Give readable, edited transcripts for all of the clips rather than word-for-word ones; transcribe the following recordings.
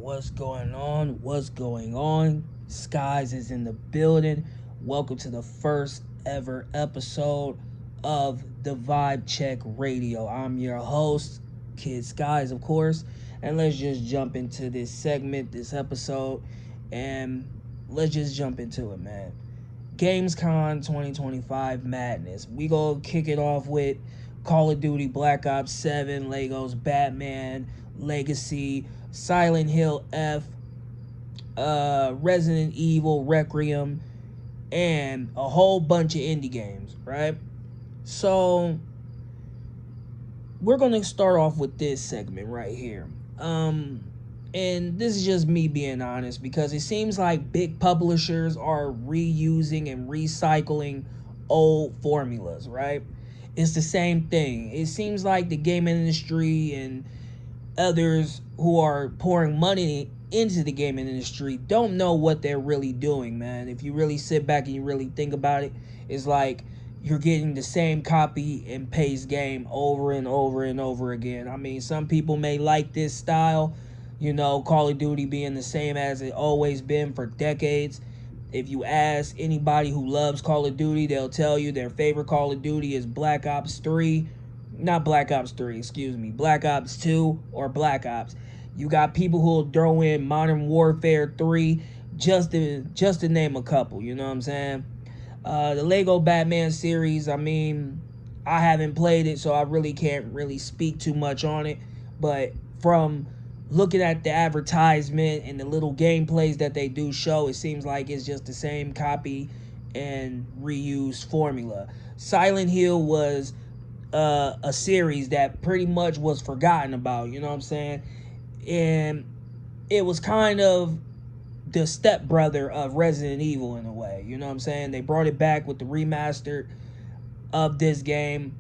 What's going on? What's going on? Skies is in the building. Welcome to the first ever episode of the Vibe Check Radio. I'm your host, Kid Skies, of course. And let's just jump into this segment, this episode, and let's just jump into it, man. Gamescom 2025 madness. We gonna kick it off with Call of Duty Black Ops 7, Legos Batman Legacy, Silent Hill F, Resident Evil Requiem, and a whole bunch of indie games, right? So we're gonna start off with this segment right here. And this is just me being honest, because it seems like big publishers are reusing and recycling old formulas, right? It's the same thing. It seems like the gaming industry and others who are pouring money into the gaming industry don't know what they're really doing, man. If you really sit back and you really think about it, it's like you're getting the same copy and paste game over and over and over again. I mean, some people may like this style, Call of Duty being the same as it always been for decades. If you ask anybody who loves Call of Duty, they'll tell you their favorite Call of Duty is Black Ops 3. Not Black Ops 3, excuse me. Black Ops 2 or Black Ops. You got people who'll throw in Modern Warfare 3 just to name a couple, you know what I'm saying? The Lego Batman series, I mean, I haven't played it, so I really can't really speak too much on it. But from looking at the advertisement and the little gameplays that they do show, it seems like it's just the same copy and reused formula. Silent Hill was a series that pretty much was forgotten about, you know what I'm saying? And it was kind of the stepbrother of Resident Evil in a way, you know what I'm saying? They brought it back with the remaster of this game,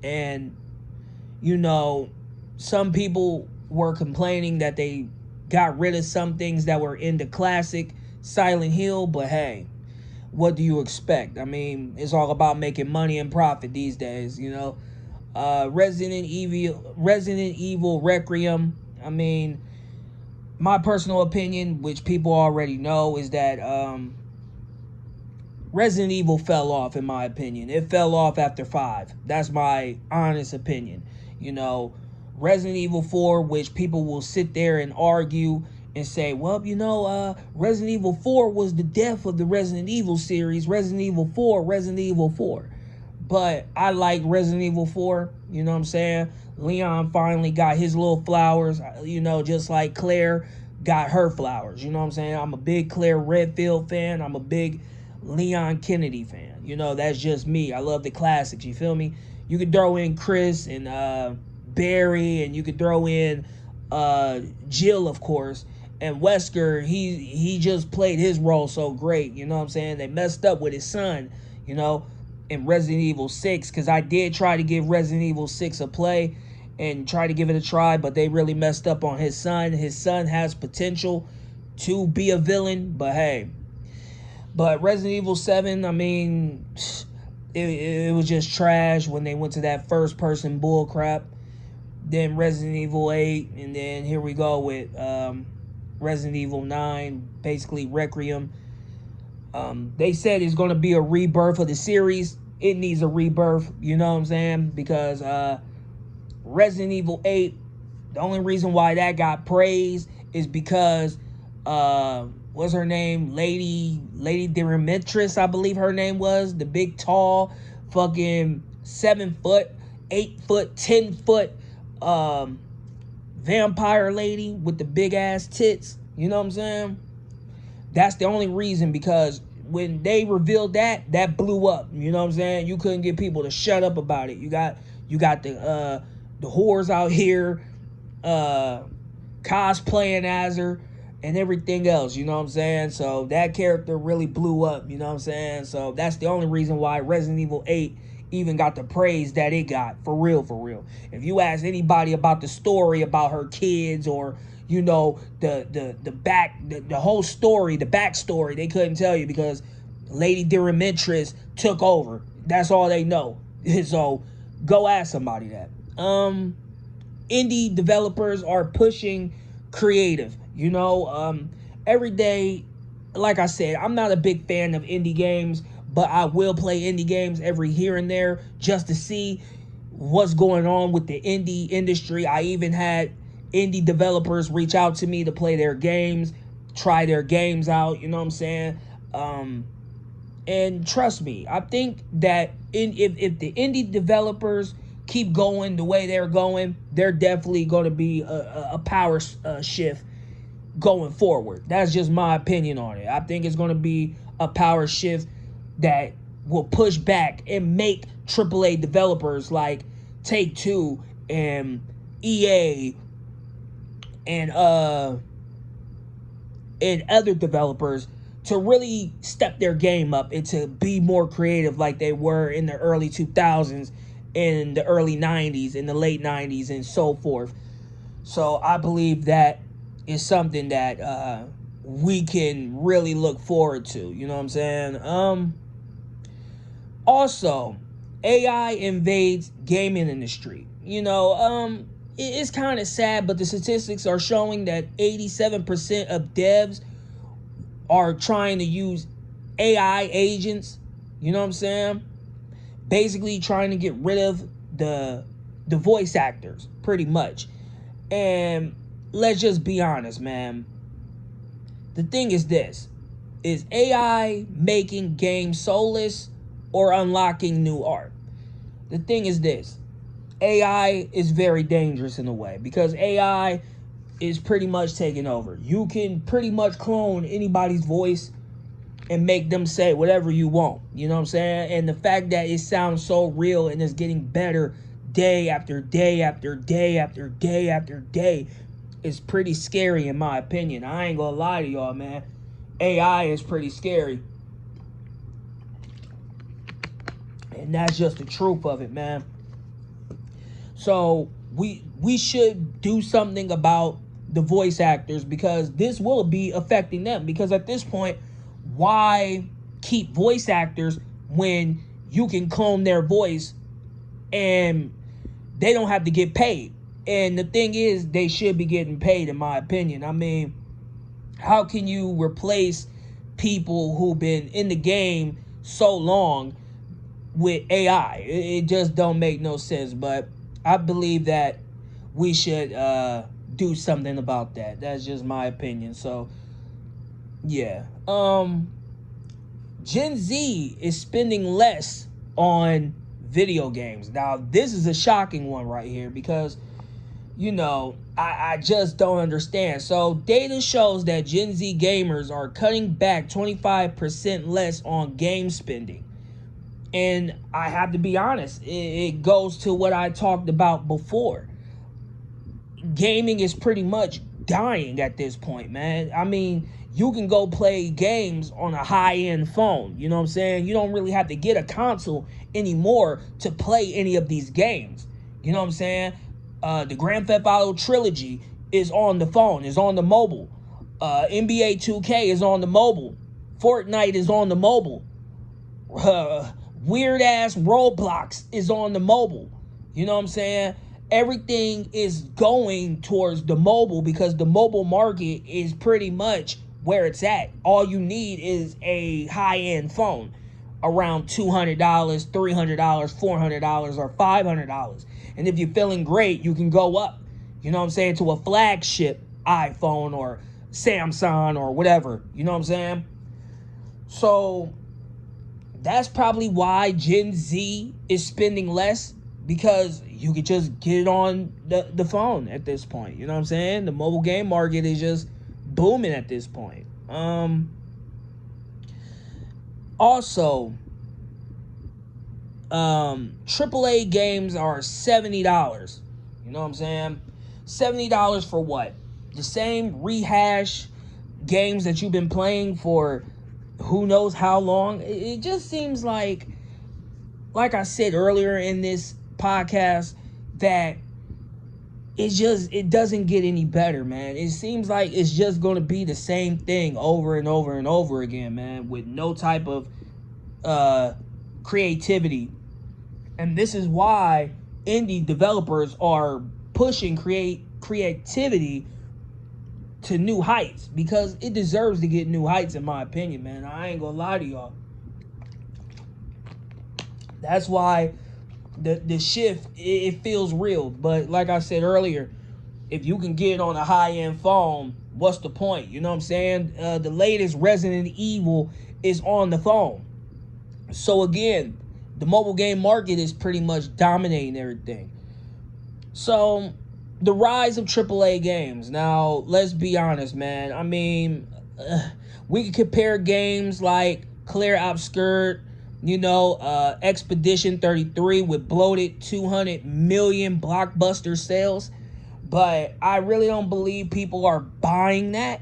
and some people were complaining that they got rid of some things that were in the classic Silent Hill, but hey, what do you expect? I mean, it's all about making money and profit these days, Resident Evil Requiem, I mean, my personal opinion, which people already know, is that Resident Evil fell off, in my opinion. It fell off after 5. That's my honest opinion. Resident Evil 4, which people will sit there and argue and say, well, Resident Evil 4 was the death of the Resident Evil series. Resident Evil 4, Resident Evil 4. But I like Resident Evil 4, you know what I'm saying? Leon finally got his little flowers, just like Claire got her flowers, you know what I'm saying? I'm a big Claire Redfield fan. I'm a big Leon Kennedy fan. That's just me. I love the classics, you feel me? You could throw in Chris and Barry, and you could throw in Jill, of course. And Wesker, he just played his role so great, you know what I'm saying? They messed up with his son, in Resident Evil 6, because I did try to give Resident Evil 6 a play and try to give it a try, but they really messed up on his son. His son has potential to be a villain, but hey. But Resident Evil 7, I mean, it was just trash when they went to that first-person bullcrap. Then Resident Evil 8, and then here we go with Resident Evil 9, basically Requiem. They said it's going to be a rebirth of the series. It needs a rebirth, you know what I'm saying? Because Resident Evil 8, the only reason why that got praised is because, what's her name? Lady Dimitris, I believe her name was. The big, tall, fucking 7 foot, 8 foot, 10 foot vampire lady with the big ass tits. You know what I'm saying? That's the only reason, because when they revealed that blew up. You know what I'm saying? You couldn't get people to shut up about it. You got the whores out here cosplaying as her and everything else. You know what I'm saying? So that character really blew up. You know what I'm saying? So that's the only reason why Resident Evil 8 even got the praise that it got. For real, for real. If you ask anybody about the story about her kids, or the whole story, the backstory, they couldn't tell you, because Lady Dimitris took over. That's all they know. So go ask somebody that. Indie developers are pushing creative. Every day, like I said, I'm not a big fan of indie games, but I will play indie games every here and there just to see what's going on with the indie industry. I even had indie developers reach out to me to play their games, try their games out, you know what I'm saying? And trust me, I think that if the indie developers keep going the way they're going, they're definitely going to be a power shift going forward. That's just my opinion on it. I think it's going to be a power shift that will push back and make AAA developers like Take-Two and EA and other developers to really step their game up and to be more creative like they were in the early 2000s, in the early 90s, in the late 90s, and so forth. So I believe that is something that we can really look forward to. You know what I'm saying? Also, AI invades gaming industry. It's kind of sad, but the statistics are showing that 87% of devs are trying to use AI agents. You know what I'm saying? Basically trying to get rid of the voice actors, pretty much. And let's just be honest, man. The thing is this. Is AI making games soulless or unlocking new art? The thing is this. AI is very dangerous in a way because AI is pretty much taking over. You can pretty much clone anybody's voice and make them say whatever you want. You know what I'm saying? And the fact that it sounds so real and is getting better day after day after day after day after day is pretty scary in my opinion. I ain't gonna lie to y'all, man. AI is pretty scary. And that's just the truth of it, man. So we should do something about the voice actors because this will be affecting them. Because at this point, why keep voice actors when you can clone their voice and they don't have to get paid? And the thing is, they should be getting paid, in my opinion. I mean, how can you replace people who've been in the game so long with AI? It just don't make no sense. But I believe that we should do something about that. That's just my opinion. So, yeah. Gen Z is spending less on video games. Now, this is a shocking one right here because, I just don't understand. So, data shows that Gen Z gamers are cutting back 25% less on game spending. And I have to be honest, it goes to what I talked about before. Gaming is pretty much dying at this point, man. I mean, you can go play games on a high-end phone. You know what I'm saying? You don't really have to get a console anymore to play any of these games. You know what I'm saying? The Grand Theft Auto trilogy is on the phone, is on the mobile. NBA 2K is on the mobile. Fortnite is on the mobile. Weird-ass Roblox is on the mobile. You know what I'm saying? Everything is going towards the mobile because the mobile market is pretty much where it's at. All you need is a high-end phone around $200, $300, $400, or $500. And if you're feeling great, you can go up, you know what I'm saying, to a flagship iPhone or Samsung or whatever. You know what I'm saying? So that's probably why Gen Z is spending less, because you could just get it on the phone at this point. You know what I'm saying? The mobile game market is just booming at this point. Also, AAA games are $70. You know what I'm saying? $70 for what? The same rehash games that you've been playing for who knows how long. It just seems like I said earlier in this podcast, that it doesn't get any better, man. It seems like it's just going to be the same thing over and over and over again, man, with no type of creativity. And this is why indie developers are pushing creativity to new heights, because it deserves to get new heights, in my opinion, man. I ain't gonna lie to y'all. That's why the shift, it feels real. But like I said earlier, if you can get on a high-end phone, what's the point? You know what I'm saying? The latest Resident Evil is on the phone. So again, the mobile game market is pretty much dominating everything. So the rise of AAA games. Now, let's be honest, man. I mean, we can compare games like Clair Obscur, Expedition 33 with bloated 200 million blockbuster sales. But I really don't believe people are buying that.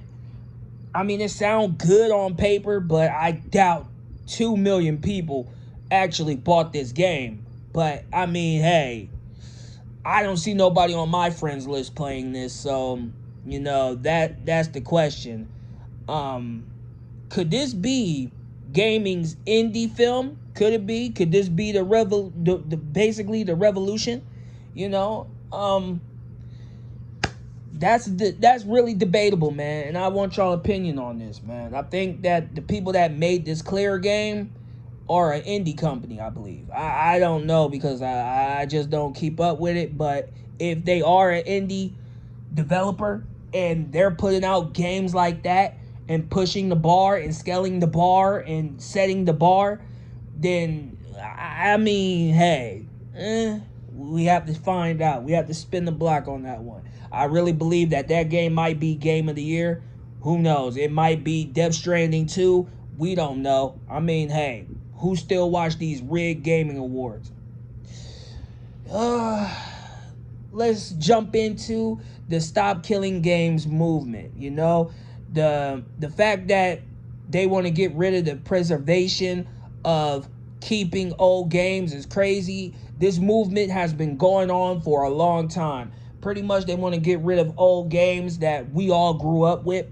I mean, it sounds good on paper, but I doubt 2 million people actually bought this game. But, I mean, hey, I don't see nobody on my friends list playing this. So, that's the question. Could this be gaming's indie film? Could it be? Could this be basically the revolution? That's really debatable, man. And I want y'all opinion on this, man. I think that the people that made this Clair game are an indie company, I believe. I don't know, because I just don't keep up with it. But if they are an indie developer and they're putting out games like that and pushing the bar and scaling the bar and setting the bar, then, I mean, hey, we have to find out. We have to spin the block on that one. I really believe that game might be Game of the Year. Who knows? It might be Death Stranding 2. We don't know. I mean, hey, who still watch these rigged gaming awards? Let's jump into the Stop Killing Games movement. The fact that they want to get rid of the preservation of keeping old games is crazy. This movement has been going on for a long time. Pretty much they want to get rid of old games that we all grew up with.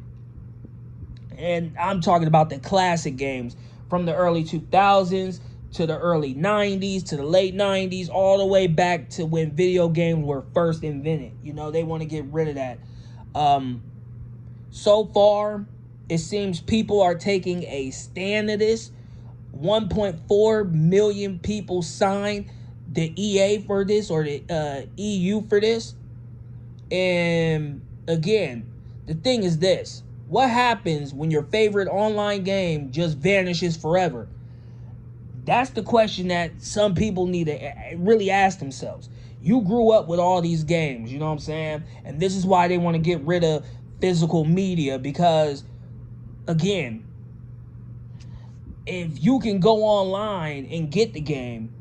And I'm talking about the classic games from the early 2000s to the early 90s to the late 90s, all the way back to when video games were first invented. They want to get rid of that. So far, it seems people are taking a stand of this. 1.4 million people signed the EA for this, or the EU for this. And again, the thing is this: what happens when your favorite online game just vanishes forever? That's the question that some people need to really ask themselves. You grew up with all these games, you know what I'm saying? And this is why they want to get rid of physical media, because, again, if you can go online and get the game,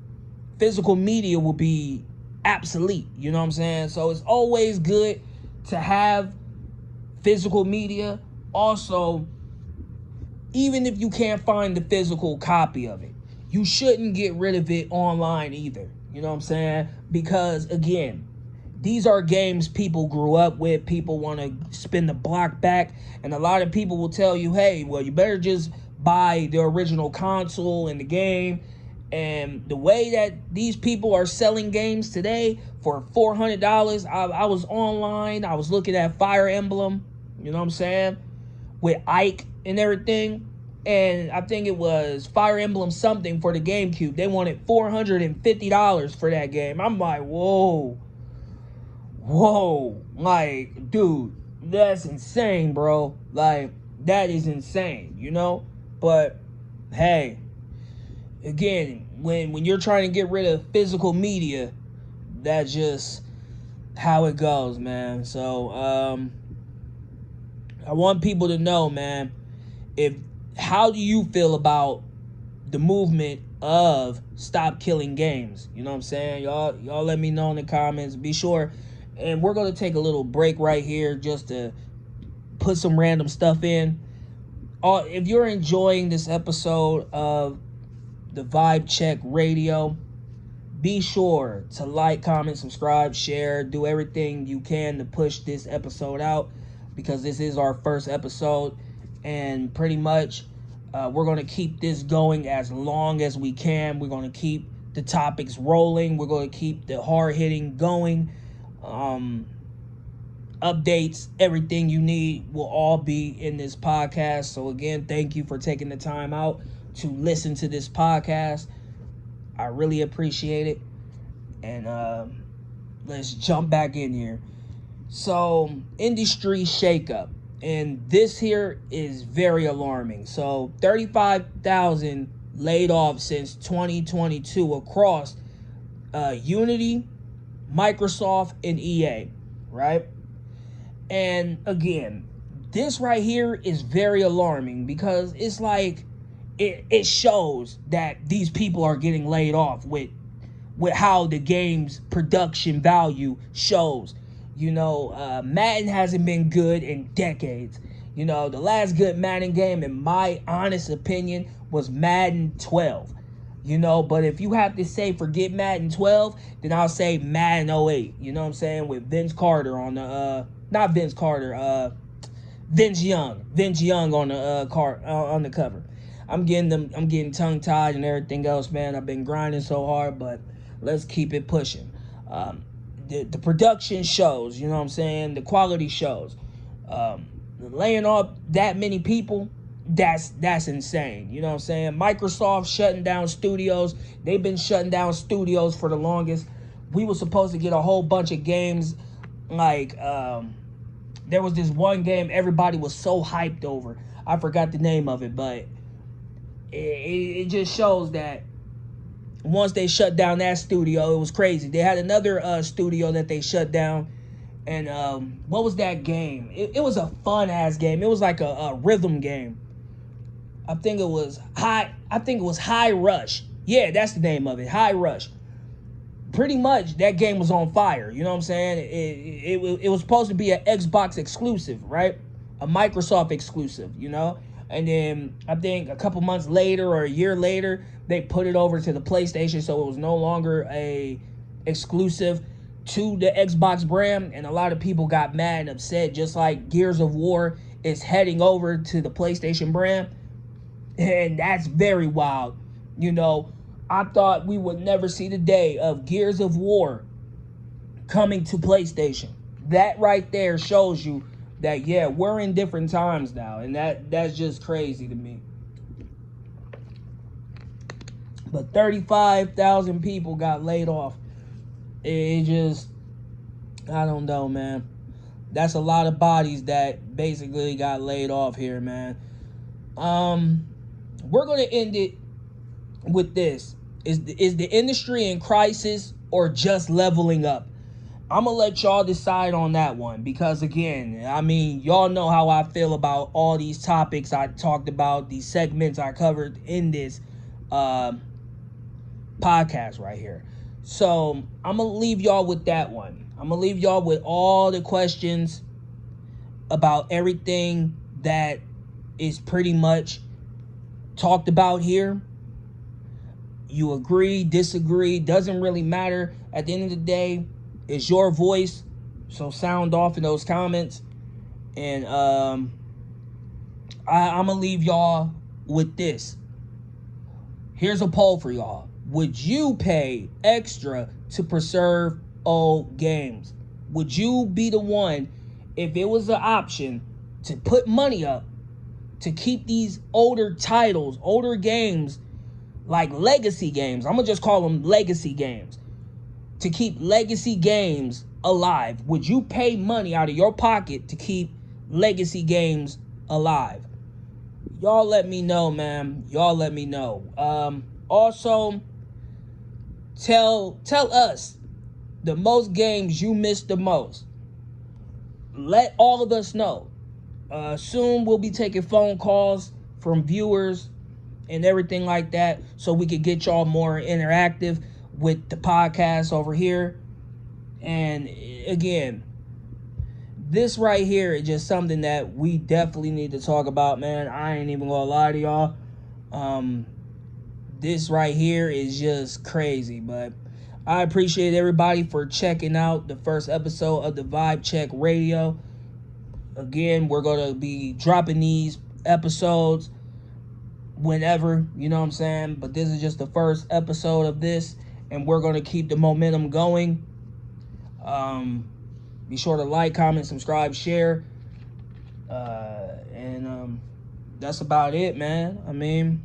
physical media will be obsolete, you know what I'm saying? So it's always good to have physical media. Also, even if you can't find the physical copy of it, you shouldn't get rid of it online either, you know what I'm saying? Because, again, these are games people grew up with. People want to spin the block back, and a lot of people will tell you, hey, well, you better just buy the original console and the game. And the way that these people are selling games today for $400, I was online, I was looking at Fire Emblem, you know what I'm saying, with Ike and everything, and I think it was Fire Emblem something for the GameCube. They wanted $450 for that game. I'm like, whoa, like, dude, that's insane, bro. Like, that is insane, But, hey, again, when you're trying to get rid of physical media, that's just how it goes, man. So, I want people to know, man, how do you feel about the movement of Stop Killing Games? You know what I'm saying? Y'all let me know in the comments. Be sure, and we're going to take a little break right here just to put some random stuff in. If you're enjoying this episode of the Vibe Check Radio, be sure to like, comment, subscribe, share, do everything you can to push this episode out, because this is our first episode, and pretty much we're going to keep this going as long as we can. We're going to keep the topics rolling. We're going to keep the hard hitting going. updates, everything you need will all be in this podcast. So again, thank you for taking the time out to listen to this podcast. I really appreciate it. And let's jump back in here. So, industry shakeup. And this here is very alarming. So, 35,000 laid off since 2022 across Unity, Microsoft, and EA, right? And again, this right here is very alarming because it's like it shows that these people are getting laid off with how the game's production value shows. Madden hasn't been good in decades. The last good Madden game, in my honest opinion, was Madden 12. But if you have to say forget Madden 12, then I'll say Madden 08. You know what I'm saying? With Vince Carter on the not Vince Carter, Vince Young on the on the cover. I'm getting tongue tied and everything else, man. I've been grinding so hard, but let's keep it pushing. The production shows, you know what I'm saying? The quality shows. Laying off that many people, that's insane. You know what I'm saying? Microsoft shutting down studios. They've been shutting down studios for the longest. We were supposed to get a whole bunch of games. Like, there was this one game everybody was so hyped over. I forgot the name of it, but it just shows that once they shut down that studio, it was crazy. They had another studio that they shut down. And what was that game? It was a fun-ass game. It was like a rhythm game. I think it was High Rush. Yeah, that's the name of it. High Rush. Pretty much, that game was on fire. You know what I'm saying? It was supposed to be an Xbox exclusive, right? A Microsoft exclusive, And then I think a couple months later or a year later, they put it over to the PlayStation, so it was no longer a exclusive to the Xbox brand. And a lot of people got mad and upset, just like Gears of War is heading over to the PlayStation brand. And that's very wild. I thought we would never see the day of Gears of War coming to PlayStation. That right there shows you that, yeah, we're in different times now. And that's just crazy to me. But 35,000 people got laid off. It just, I don't know, man. That's a lot of bodies that basically got laid off here, man. We're going to end it with this. Is the industry in crisis or just leveling up? I'm going to let y'all decide on that one because, again, y'all know how I feel about all these topics I talked about, these segments I covered in this podcast right here. So I'm going to leave y'all with that one. I'm going to leave y'all with all the questions about everything that is pretty much talked about here. You agree, disagree, doesn't really matter. At the end of the day, it's your voice. So sound off in those comments. And I'm going to leave y'all with this. Here's a poll for y'all. Would you pay extra to preserve old games? Would you be the one, if it was an option, to put money up to keep these older titles, older games, like legacy games? I'm going to just call them legacy games. To keep legacy games alive. Would you pay money out of your pocket to keep legacy games alive? Y'all let me know, man. Y'all let me know. Also, tell us the most games you missed the most. Let all of us know. Soon we'll be taking phone calls from viewers and everything like that, so we could get y'all more interactive with the podcast over here. And again, this right here is just something that we definitely need to talk about, man. I ain't even gonna lie to y'all. This right here is just crazy, but I appreciate everybody for checking out the first episode of the Vibe Check Radio. Again, we're going to be dropping these episodes whenever, you know what I'm saying? But this is just the first episode of this, and we're going to keep the momentum going. Be sure to like, comment, subscribe, share. And that's about it, man. I mean,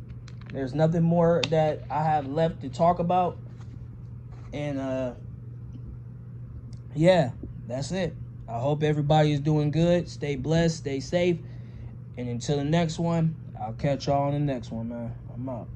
there's nothing more that I have left to talk about. And yeah, that's it. I hope everybody is doing good. Stay blessed, stay safe. And until the next one, I'll catch y'all on the next one, man. I'm out.